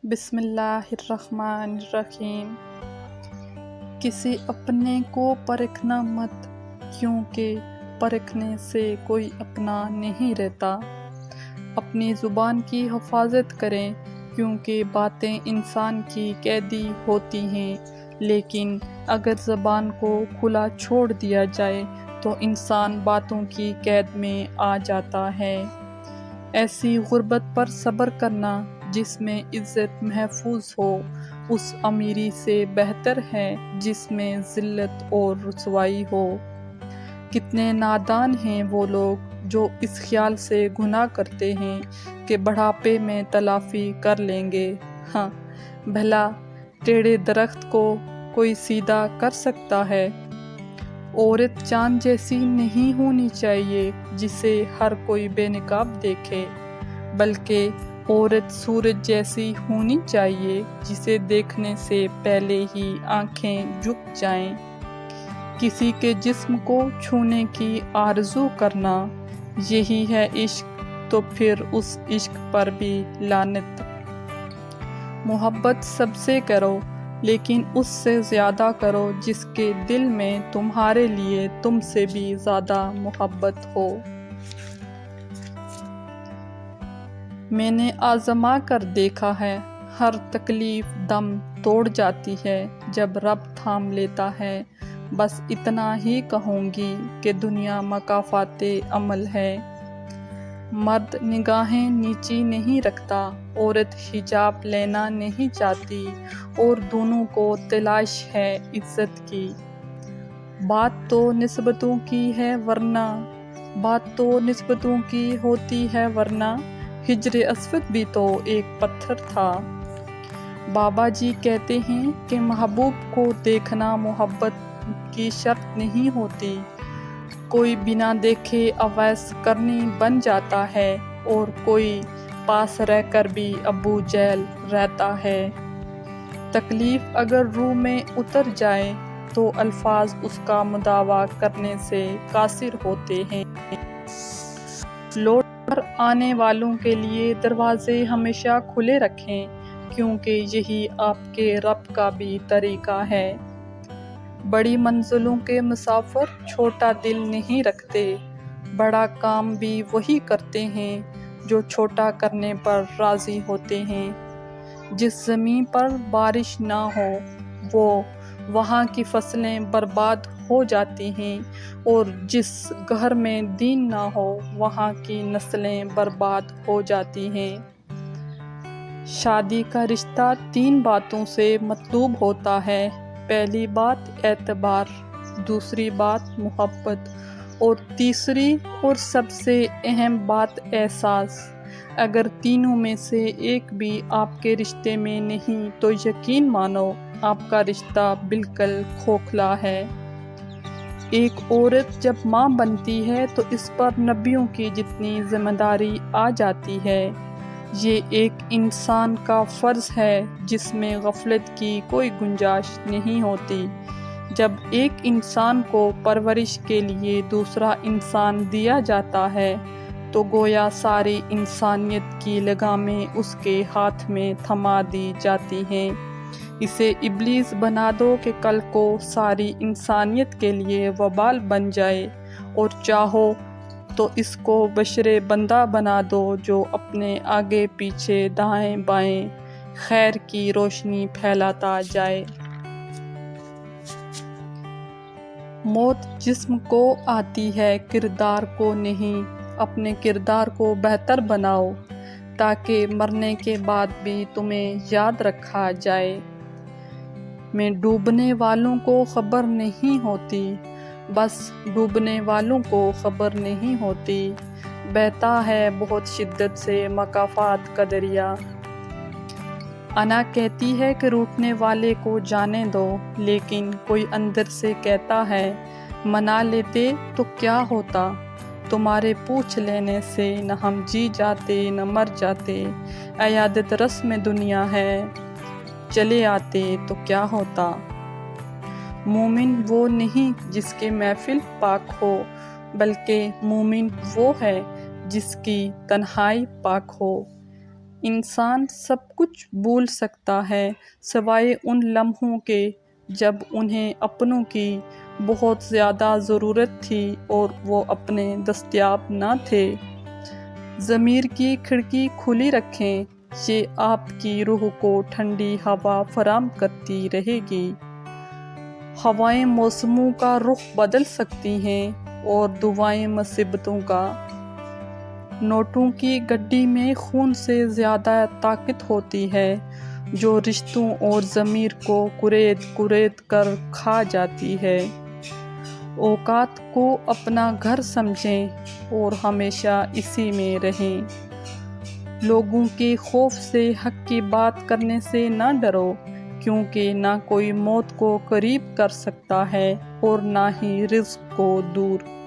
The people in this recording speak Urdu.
بسم اللہ الرحمن الرحیم۔ کسی اپنے کو پرکھنا مت، کیونکہ پرکھنے سے کوئی اپنا نہیں رہتا۔ اپنی زبان کی حفاظت کریں، کیونکہ باتیں انسان کی قیدی ہوتی ہیں، لیکن اگر زبان کو کھلا چھوڑ دیا جائے تو انسان باتوں کی قید میں آ جاتا ہے۔ ایسی غربت پر صبر کرنا جس میں عزت محفوظ ہو، اس امیری سے بہتر ہے جس میں ذلت اور رسوائی ہو۔ کتنے نادان ہیں وہ لوگ جو اس خیال سے گناہ کرتے ہیں کہ بڑھاپے میں تلافی کر لیں گے۔ ہاں، بھلا ٹیڑھے درخت کو کوئی سیدھا کر سکتا ہے؟ عورت چاند جیسی نہیں ہونی چاہیے جسے ہر کوئی بے نقاب دیکھے، بلکہ عورت سورج جیسی ہونی چاہیے جسے دیکھنے سے پہلے ہی آنکھیں جھک جائیں۔ کسی کے جسم کو چھونے کی آرزو کرنا، یہی ہے عشق، تو پھر اس عشق پر بھی لعنت۔ محبت سب سے کرو، لیکن اس سے زیادہ کرو جس کے دل میں تمہارے لیے تم سے بھی زیادہ محبت ہو۔ میں نے آزما کر دیکھا ہے، ہر تکلیف دم توڑ جاتی ہے جب رب تھام لیتا ہے۔ بس اتنا ہی کہوں گی کہ دنیا مکافات عمل ہے۔ مرد نگاہیں نیچی نہیں رکھتا، عورت حجاب لینا نہیں چاہتی، اور دونوں کو تلاش ہے عزت کی۔ بات تو نسبتوں کی ہے ہوتی ہے ورنہ حجر اسود بھی تو ایک پتھر تھا۔ بابا جی کہتے ہیں کہ محبوب کو دیکھنا محبت کی شرط نہیں ہوتی۔ کوئی بنا دیکھے اویس کرنی بن جاتا ہے، اور کوئی پاس رہ کر بھی ابو جہل رہتا ہے۔ تکلیف اگر روح میں اتر جائے تو الفاظ اس کا مداوا کرنے سے قاصر ہوتے ہیں۔ لوٹ کر آنے والوں کے لیے دروازے ہمیشہ کھلے رکھیں، کیونکہ یہی آپ کے رب کا بھی طریقہ ہے۔ بڑی منزلوں کے مسافر چھوٹا دل نہیں رکھتے، بڑا کام بھی وہی کرتے ہیں جو چھوٹا کرنے پر راضی ہوتے ہیں۔ جس زمین پر بارش نہ ہو وہاں کی فصلیں برباد ہو جاتی ہیں، اور جس گھر میں دین نہ ہو وہاں کی نسلیں برباد ہو جاتی ہیں۔ شادی کا رشتہ 3 باتوں سے مطلوب ہوتا ہے۔ پہلی بات اعتبار، دوسری بات محبت، اور تیسری اور سب سے اہم بات احساس۔ اگر تینوں میں سے ایک بھی آپ کے رشتے میں نہیں تو یقین مانو آپ کا رشتہ بالکل کھوکھلا ہے۔ ایک عورت جب ماں بنتی ہے تو اس پر نبیوں کی جتنی ذمہ داری آ جاتی ہے۔ یہ ایک انسان کا فرض ہے جس میں غفلت کی کوئی گنجائش نہیں ہوتی۔ جب ایک انسان کو پرورش کے لیے دوسرا انسان دیا جاتا ہے تو گویا ساری انسانیت کی لگامیں اس کے ہاتھ میں تھما دی جاتی ہیں۔ اسے ابلیس بنا دو کہ کل کو ساری انسانیت کے لیے وبال بن جائے، اور چاہو تو اس کو بشر بندہ بنا دو جو اپنے آگے پیچھے دائیں بائیں خیر کی روشنی پھیلاتا جائے۔ موت جسم کو آتی ہے، کردار کو نہیں۔ اپنے کردار کو بہتر بناؤ تاکہ مرنے کے بعد بھی تمہیں یاد رکھا جائے۔ میں ڈوبنے والوں کو خبر نہیں ہوتی، بس ڈوبنے والوں کو خبر نہیں ہوتی۔ بہتا ہے بہت شدت سے مکافات کا دریا۔ انا کہتی ہے کہ روٹھنے والے کو جانے دو، لیکن کوئی اندر سے کہتا ہے منا لیتے تو کیا ہوتا؟ تمہارے پوچھ لینے سے نہ ہم جی جاتے نہ مر جاتے۔ عیادت رسم دنیا ہے، چلے آتے تو کیا ہوتا؟ مومن وہ نہیں جس کی محفل پاک ہو، بلکہ مومن وہ ہے جس کی تنہائی پاک ہو۔ انسان سب کچھ بھول سکتا ہے سوائے ان لمحوں کے جب انہیں اپنوں کی بہت زیادہ ضرورت تھی اور وہ اپنے دستیاب نہ تھے۔ ضمیر کی کھڑکی کھلی رکھیں، یہ آپ کی روح کو ٹھنڈی ہوا فراہم کرتی رہے گی۔ ہوائیں موسموں کا رخ بدل سکتی ہیں اور دعائیں مصیبتوں کا۔ نوٹوں کی گڈی میں خون سے زیادہ طاقت ہوتی ہے جو رشتوں اور ضمیر کو کرید کرید کر کھا جاتی ہے۔ اوقات کو اپنا گھر سمجھیں اور ہمیشہ اسی میں رہیں۔ لوگوں کے خوف سے حق کی بات کرنے سے نہ ڈرو، کیونکہ نہ کوئی موت کو قریب کر سکتا ہے اور نہ ہی رزق کو دور۔